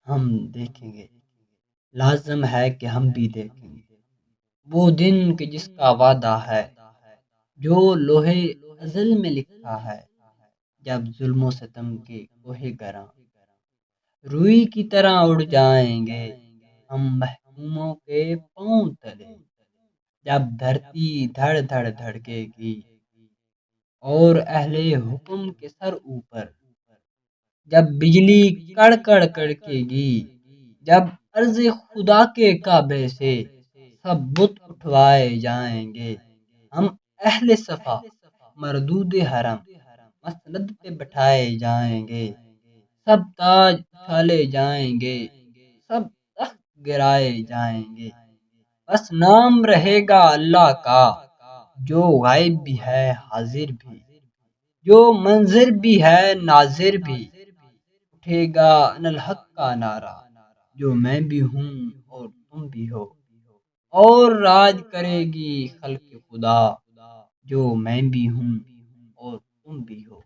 ہم دیکھیں گے، لازم ہے کہ ہم بھی دیکھیں گے وہ دن کہ جس کا وعدہ ہے، جو لوہے ازل میں لکھا ہے، جب ظلم و ستم کے کوہ گراں روئی کی طرح اڑ جائیں گے ہم محکوموں کے پاؤں تلے، جب دھرتی دھڑ دھڑ دھڑکے گی اور اہل حکم کے سر اوپر، جب بجلی کڑ کڑ کڑکے گی، جب عرض خدا کے کعبے سے سب بت اٹھوائے جائیں گے، ہم اہل صفا مردود حرم مسند پہ بٹھائے جائیں گے، سب تاج اچھالے جائیں گے، سب تخت گرائے جائیں گے، بس نام رہے گا اللہ کا، جو غائب بھی ہے حاضر بھی، جو منظر بھی ہے ناظر بھی، اٹھے گا انالحق کا نعرہ، جو میں بھی ہوں اور تم بھی ہو، اور راج کرے گی خلق خدا، جو میں بھی ہوں اور تم بھی ہو۔